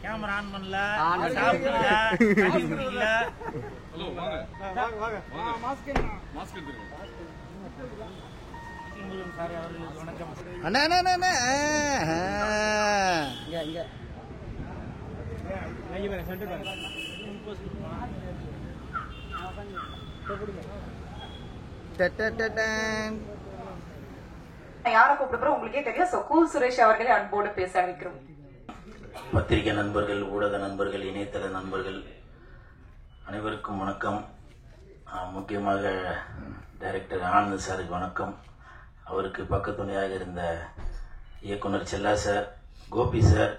Camera on பண்ணல, சாப்பிடல, தண்ணி குடிக்கல. சார் அவர்களுக்கு வணக்கம். அண்ணா அண்ணா அண்ணா யாரை கூப்பிடுறோம் உங்களுக்கே தெரியும். சோ கூல் சுரேஷ் அவர்களை அன்போடு பேச அழைக்கிறோம். பத்திரிகை நண்பர்கள், ஊடக நண்பர்கள், இணையதள நண்பர்கள் அனைவருக்கும் வணக்கம். முக்கியமாக டைரக்டர் ஆனந்த் சாருக்கு வணக்கம். அவருக்கு பக்கத்துணையாக இருந்த இயக்குனர் Chella sir, Gopi sir,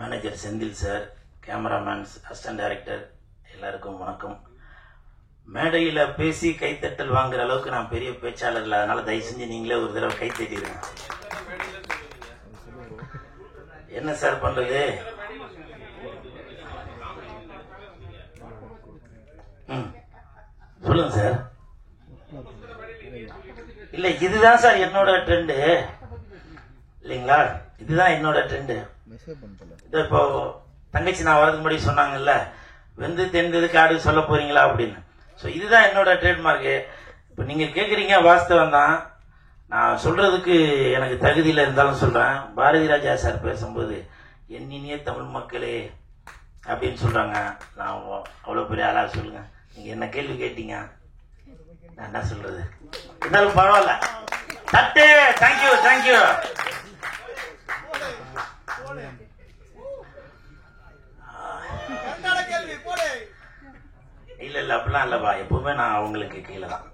manager Senthil sir, cameraman, assistant director எல்லாருக்கும் வணக்கம். மேடையில் பேசி கைத்தட்டல் வாங்குற அளவுக்கு நான் பெரிய பேச்சாளர் இல்லை, அதனால தயவு செஞ்சு நீங்களே ஒரு தடவை கைத்தட்டிடுங்க. என்ன சார் பண்றது? சொல்லுங்க சார். இல்ல இதுதான் சார் என்னோட ட்ரெண்டு இல்லைங்களா? இதுதான் என்னோட ட்ரெண்டு. இப்போ தங்கச்சி நான் வரதுக்கு முன்னாடி சொன்னாங்கல்ல, வெந்து தெரிந்தது காடு சொல்ல போறீங்களா அப்படின்னு. ஸோ இதுதான் என்னோட ட்ரேட்மார்க்கு. இப்போ நீங்க கேட்குறீங்க, வாஸ்தவம் தான். நான் சொல்றதுக்கு எனக்கு தகுதியில் இருந்தாலும் சொல்றேன். பாரதி ராஜா சார் பேசும்போது என் இனிய தமிழ் மக்களே அப்படின்னு சொல்றாங்க. நான் அவ்வளோ பெரிய ஆளா? சொல்லுங்க, நீங்க என்ன கேள்வி கேட்டீங்க, நான் என்ன சொல்றது? இருந்தாலும் பரவாயில்ல. தட்டு. Thank you thank you. இல்ல இல்ல அப்படிலாம் இல்லப்பா, எப்பவுமே நான் அவங்களுக்கு கீழே தான்.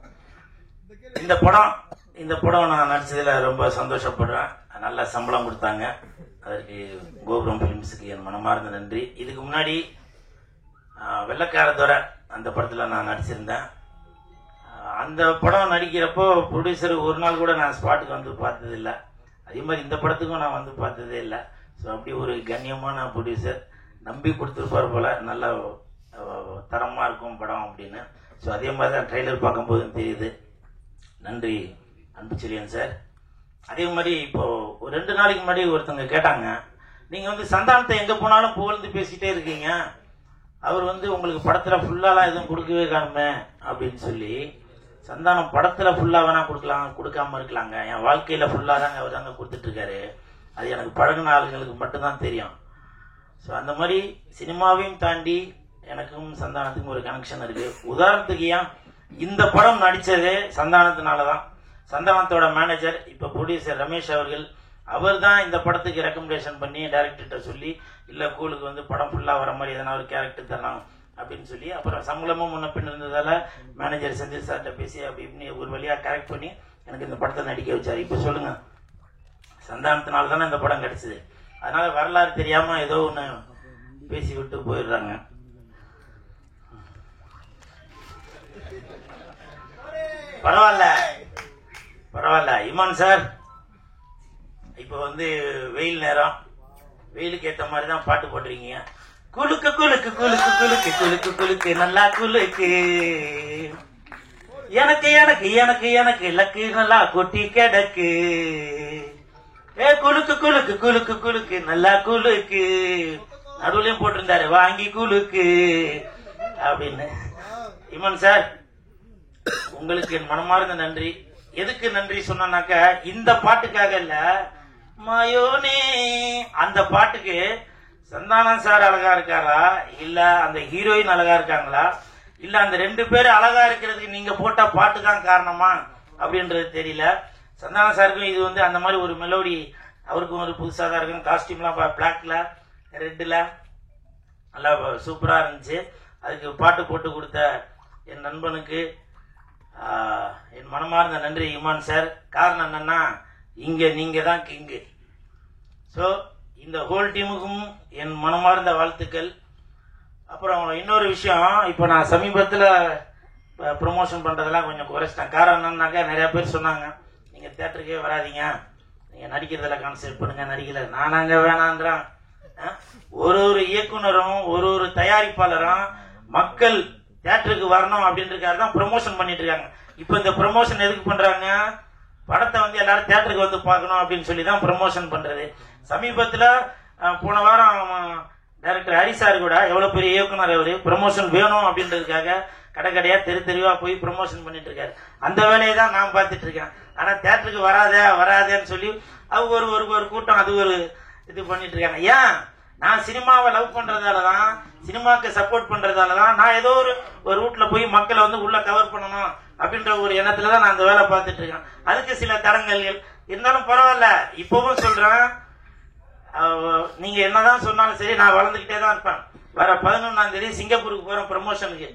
இந்த படம் நான் நடிச்சதுல ரொம்ப சந்தோஷப்படுறேன். நல்ல சம்பளம் கொடுத்தாங்க, அதற்கு கோபுரம் பிலிம்ஸுக்கு என் மனமார்ந்த நன்றி. இதுக்கு முன்னாடி வெள்ளக்காரத்தோட அந்த படத்துல நான் நடிச்சிருந்தேன். அந்த படம் நடிக்கிறப்போ ப்ரொடியூசர் ஒரு நாள் கூட நான் ஸ்பாட்டுக்கு வந்து பார்த்தது இல்லை. அதே மாதிரி இந்த படத்துக்கும் நான் வந்து பார்த்ததே இல்லை. ஸோ அப்படி ஒரு கண்ணியமான ப்ரொடியூசர் நம்பி கொடுத்துருப்பார் போல, நல்ல தரமாக இருக்கும் படம் அப்படின்னு. ஸோ அதே மாதிரி தான் ட்ரெய்லர் பார்க்கும்போது தெரியுது. நன்றி அன்புச்செழியன் சார். அதே மாதிரி இப்போ ஒரு 2 நாளைக்கு முன்னாடி ஒருத்தவங்க கேட்டாங்க, நீங்கள் வந்து சந்தானத்தை எங்கே போனாலும் புகழ்ந்து பேசிகிட்டே இருக்கீங்க, அவர் வந்து உங்களுக்கு படத்தில் ஃபுல்லாலாம் எதுவும் கொடுக்கவே காணுமே அப்படின்னு சொல்லி. சந்தானம் படத்தில் ஃபுல்லாக வேணா கொடுக்காம இருக்கலாங்க. என் வாழ்க்கையில் ஃபுல்லாக தாங்க அவர் தாங்க கொடுத்துட்ருக்காரு. அது எனக்கு பழகின ஆளுங்களுக்கு மட்டும்தான் தெரியும். ஸோ அந்த மாதிரி சினிமாவையும் தாண்டி எனக்கும் சந்தானத்துக்கும் ஒரு கனெக்ஷன் இருக்கு. உதாரணத்துக்கு ஏன் இந்த படம் நடித்ததே சந்தானத்தினால தான். சந்தானத்தோட மேனேஜர் இப்போ ப்ரொடியூசர் ரமேஷ் அவர்கள், அவர் தான் இந்த படத்துக்கு ரெக்கமெண்டேஷன் பண்ணி டைரக்டர்கிட்ட சொல்லி, இல்லை கூலுக்கு வந்து படம் ஃபுல்லாக வர மாதிரி எதனா ஒரு கேரக்டர் தரணும் அப்படின்னு சொல்லி, அப்புறம் சம்பளமும் முன்ன பின் இருந்ததால மேனேஜர் செந்தில் சார்கிட்ட பேசி அப்படி இப்படி ஒரு வழியாக கரெக்ட் பண்ணி எனக்கு இந்த படத்தை நடிக்க வச்சார். இப்போ சொல்லுங்க, சந்தானத்தினால தானே இந்த படம் கிடைச்சது. அதனால வரலாறு தெரியாம ஏதோ ஒன்று பேசி விட்டு போயிடுறாங்க. பரவாயில்ல பரவாயில்ல. இமான் சார், இப்போ வந்து வெயில் நேரம், வெயிலுக்கு ஏற்ற மாதிரி தான் பாட்டு போட்டுருக்கீங்க. குலுக்கு குலுக்கு குலுக்கு குலுக்கு குலுக்கு குலுக்கு நல்லா குலுக்கு, எனக்கு எனக்கு எனக்கு எனக்கு லக்கு நல்லா கொட்டி கிடக்கு, குலுக்கு குலுக்கு குலுக்கு குலுக்கு நல்லா குலுக்கு. நடுவுலையும் போட்டிருந்தாரு வாங்கி குலுக்கு அப்படின்னு. இமான் சார், உங்களுக்கு என் மனமார்ந்த நன்றி. எதுக்கு நன்றி சொன்னாக்க, இந்த பாட்டுக்காக இல்ல, மாயோனே அந்த பாட்டுக்கு சந்தானம் சார் அழகா இருக்காரா, இல்ல அந்த ஹீரோயின் அழகா இருக்காங்களா, இல்ல அந்த 2 பேரும் அழகா இருக்கிறதுக்கு நீங்க போட்ட பாட்டு தான் காரணமா அப்படின்றது தெரியல. சந்தானம் சாருக்கும் இது வந்து அந்த மாதிரி ஒரு மெலோடி, அவருக்கும் ஒரு புதுசாக தான் இருக்கும். காஸ்டியூம்லாம் பிளாக்ல ரெட்டில் நல்லா சூப்பராக இருந்துச்சு. அதுக்கு பாட்டு போட்டு கொடுத்த என் நண்பனுக்கு என் மனமார்ந்த நன்றி இமான் சார். காரணம் என்னன்னா, இங்கே நீங்கள் தான் கிங்கு. ஸோ இந்த ஹோல் டீமுக்கும் என் மனமார்ந்த வாழ்த்துக்கள். அப்புறம் இன்னொரு விஷயம், இப்போ நான் சமீபத்தில் ப்ரொமோஷன் பண்ணுறதெல்லாம் கொஞ்சம் குறைச்சிட்டேன். காரணம் என்னன்னாக்கா, நிறையா பேர் சொன்னாங்க நீங்கள் தேட்டருக்கே வராதிங்க, நீங்கள் நடிக்கிறதுல கான்சென்ட்ரேட் பண்ணுங்க, நடிக்கல நானாங்க வேணான்றான். ஒரு இயக்குனரும் ஒரு தயாரிப்பாளரும் மக்கள் தியேட்டருக்கு வரணும் அப்படின்றதுக்காக தான் ப்ரொமோஷன் பண்ணிட்டு இருக்காங்க. இப்போ இந்த ப்ரொமோஷன் எதுக்கு பண்றாங்க? படத்தை வந்து எல்லாரும் தியேட்டருக்கு வந்து பார்க்கணும் அப்படின்னு சொல்லி தான் ப்ரொமோஷன் பண்றது. சமீபத்துல போன வாரம் டைரக்டர் ஹரிசார் கூட எவ்வளவு பெரிய இயக்குனர் அவரு ப்ரமோஷன் வேணும் அப்படின்றதுக்காக கடை கடையா தெருவா போய் ப்ரமோஷன் பண்ணிட்டு இருக்காரு. அந்த வேலையை தான் நான் பார்த்துட்டு இருக்கேன். ஆனா தியேட்டருக்கு வராதேன்னு சொல்லி அவங்க ஒரு கூட்டம் அது ஒரு இது பண்ணிட்டு இருக்காங்க. ஏன் நான் சினிமாவை லவ் பண்றதாலதான், சினிமாக்கு சப்போர்ட் பண்றதாலதான் நான் ஏதோ ஒரு ரூட்ல போய் மக்களை வந்து உள்ள கவர் பண்ணணும் அப்படின்ற ஒரு எண்ணத்துலதான் நான் அந்த வேலை பார்த்துட்டு இருக்கேன். அதுக்கு சில தடங்கள் இருந்தாலும் பரவாயில்ல. இப்பவும் சொல்றேன், நீங்க என்னதான் சொன்னாலும் சரி, நான் வளர்ந்துகிட்டே தான் இருப்பேன். வர 11ஆம் தேதி சிங்கப்பூருக்கு போறேன் ப்ரமோஷனுக்கு.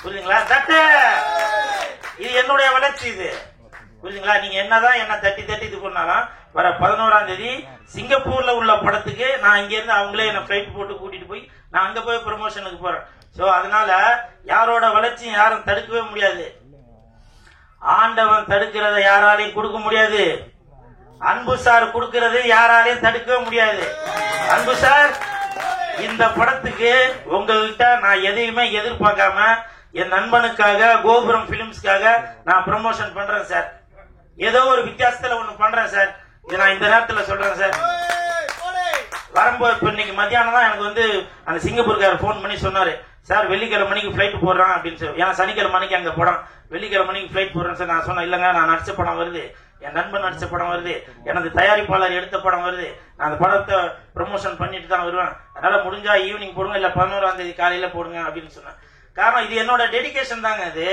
புரியுதுங்களா? இது என்னுடைய வளர்ச்சி. இது புரியுதுங்களா? நீங்க என்னதான் என்ன தட்டி இது பண்ணாலும் வர 11ஆம் தேதி சிங்கப்பூர்ல உள்ள படத்துக்கு நான் இங்க இருந்து அவங்களே என்ன பிளைட் போட்டு கூட்டிட்டு போய் நான் அங்க போய் ப்ரமோஷனுக்கு போறேன். சோ அதனால யாரோட வளர்ச்சியும் யாரும் தடுக்கவே முடியாது. ஆண்டவன் தடுக்கிறத யாராலையும் கொடுக்க முடியாது. அன்பு சார் கொடுக்கிறது யாராலையும் தடுக்கவே முடியாது. அன்பு சார், இந்த படத்துக்கு உங்ககிட்ட நான் எதையுமே எதிர்பார்க்காம என் நண்பனுக்காக கோபுரம் பிலிம்ஸ்க்காக நான் ப்ரமோஷன் பண்றேன் சார். ஏதோ ஒரு வித்தியாசத்துல ஒண்ணு பண்றேன் சார். இதை நான் இந்த நேரத்துல சொல்றேன் சார். வரும்போது இப்ப இன்னைக்கு மத்தியானம் தான் எனக்கு வந்து அந்த சிங்கப்பூர்காரர் போன் பண்ணி சொன்னாரு, சார் வெள்ளிக்கிழமை மணிக்கு பிளைட் போடுறான் அப்படின்னு சொல்லி. ஏன்னா சனிக்கிழமை மணிக்கு அங்க படம், வெள்ளிக்கிழமை மணிக்கு பிளைட் போடுறேன் சார். நான் சொன்னேன், இல்லங்க நான் நடிச்ச படம் வருது, என் நண்பன் நடிச்ச படம் வருது, எனது தயாரிப்பாளர் எடுத்த படம் வருது, நான் அந்த படத்தை ப்ரமோஷன் பண்ணிட்டு தான் வருவேன். அதனால முடிஞ்சா ஈவினிங் போடுங்க, இல்ல 11ஆம் தேதி காலையில போடுங்க அப்படின்னு சொன்னேன். காரணம் இது என்னோட டெடிகேஷன் தாங்க. இது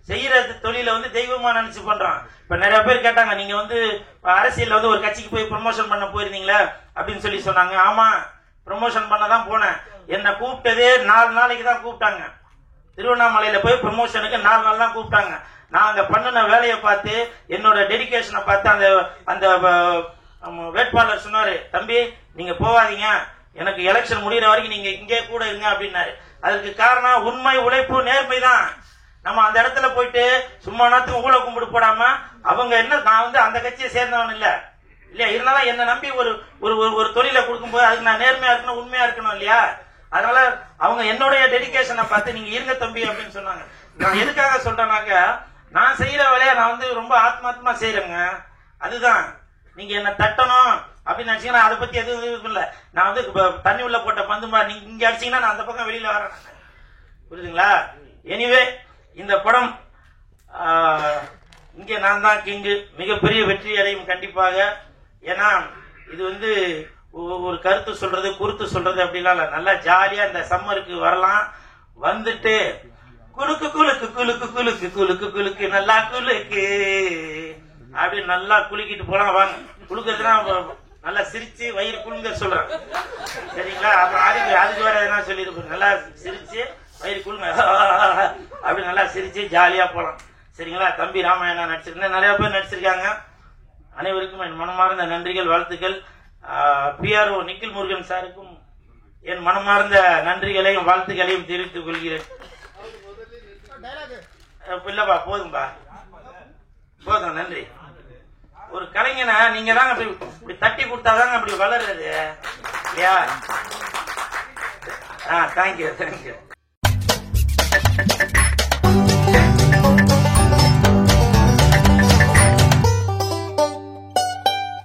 செய்யற தொழில வந்து தெய்வமா நினைச்சு பண்றான். இப்ப நிறைய பேர் கேட்டாங்க, நீங்க வந்து அரசியல்ல வந்து ஒரு கட்சிக்கு போய் ப்ரமோஷன் பண்ண போயிருந்தீங்களா அப்படின்னு சொல்லி சொன்னாங்க. ஆமா, ப்ரமோஷன் பண்ணதான் போனேன். என்ன கூப்பிட்டதே 4 நாளைக்கு தான் கூப்பிட்டாங்க. திருவண்ணாமலையில போய் ப்ரமோஷனுக்கு 4 நாள் தான் கூப்பிட்டாங்க. நான் அங்க பண்ணின வேலையை பார்த்து, என்னோட டெடிகேஷனை பார்த்து அந்த வேட்பாளர் சொன்னாரு, தம்பி நீங்க போவாதீங்க, எனக்கு எலெக்ஷன் முடிகிற வரைக்கும் நீங்க இங்கே கூட இருங்க அப்படின்னாரு. அதுக்கு காரணம் உண்மை, உழைப்பு, நேர்மை தான். நம்ம அந்த இடத்துல போயிட்டு சும்மா நேரத்துக்கு ஊழ கும்பிடு போடாம, அவங்க என்ன, நான் வந்து அந்த கட்சியை சேர்ந்தவன் இல்லையா, இருந்தாலும் என்ன நம்பி ஒரு தொழிலை கொடுக்கும்போது அதுக்கு நான் நேர்மையா இருக்கணும், உண்மையா இருக்கணும் இல்லையா. அதனால அவங்க என்னுடைய டெடிகேஷனை பார்த்து நீங்க இருங்க தம்பி அப்படின்னு சொன்னாங்க. நான் எதுக்காக சொல்றேன்னாக்க, நான் செய்யற வேலையை நான் வந்து ரொம்ப ஆத்மாத்மா செய்யறேங்க. அதுதான். நீங்க என்ன தட்டணும் அப்படின்னு நினைச்சீங்கன்னா அதை பத்தி எதுவும் இல்ல. நான் வந்து தண்ணி உள்ள போட்ட பந்துமா நீங்க இங்க அடிச்சீங்கன்னா நான் அந்த பக்கம் வெளியில வரேன். புரியுதுங்களா? எனிவே இந்த படம் இங்க நான் தான் கிங்கு, மிகப்பெரிய வெற்றி அடையும் கண்டிப்பாக. ஏன்னா இது வந்து ஒரு கருத்து சொல்றது, குறுத்து சொல்றது அப்படிலாம் இல்ல. நல்லா ஜாலியா இந்த சம்மருக்கு வரலாம். வந்துட்டு குலுக்கு குலுக்கு குலுக்கு குலுக்கு குலுக்கு குலுக்கு நல்லா குலுக்கு அப்படி நல்லா குலுக்கிட்டு போலாம். வாங்க, குலுக்கிறதுனா நல்லா சிரிச்சு வயிறு குலுங்க சொல்றேன், சரிங்களா? அப்புறம் அதுக்கு வேற எதனா சொல்லிருப்பேன். நல்லா சிரிச்சு வயிறு குலுங்க அப்படி நல்லா சிரிச்சு ஜாலியா போலாம், சரிங்களா? தம்பி ராமாயணா நடிச்சிருக்கேன், நிறைய பேர் நடிச்சிருக்காங்க. அனைவருக்கும் என் மனமார்ந்த நன்றிகள், வாழ்த்துக்கள். PRO நிக்கில் முருகன் சாருக்கும் என் மனமார்ந்த நன்றிகளையும் வாழ்த்துக்களையும் தெரிவித்துக் கொள்கிறேன். இல்லப்பா, போதும்பா, போதும், நன்றி. ஒரு கலைஞனை நீங்க தாங்க இப்படி தட்டி கொடுத்தாதாங்க அப்படி வளருது இல்லையா? தேங்க்யூ.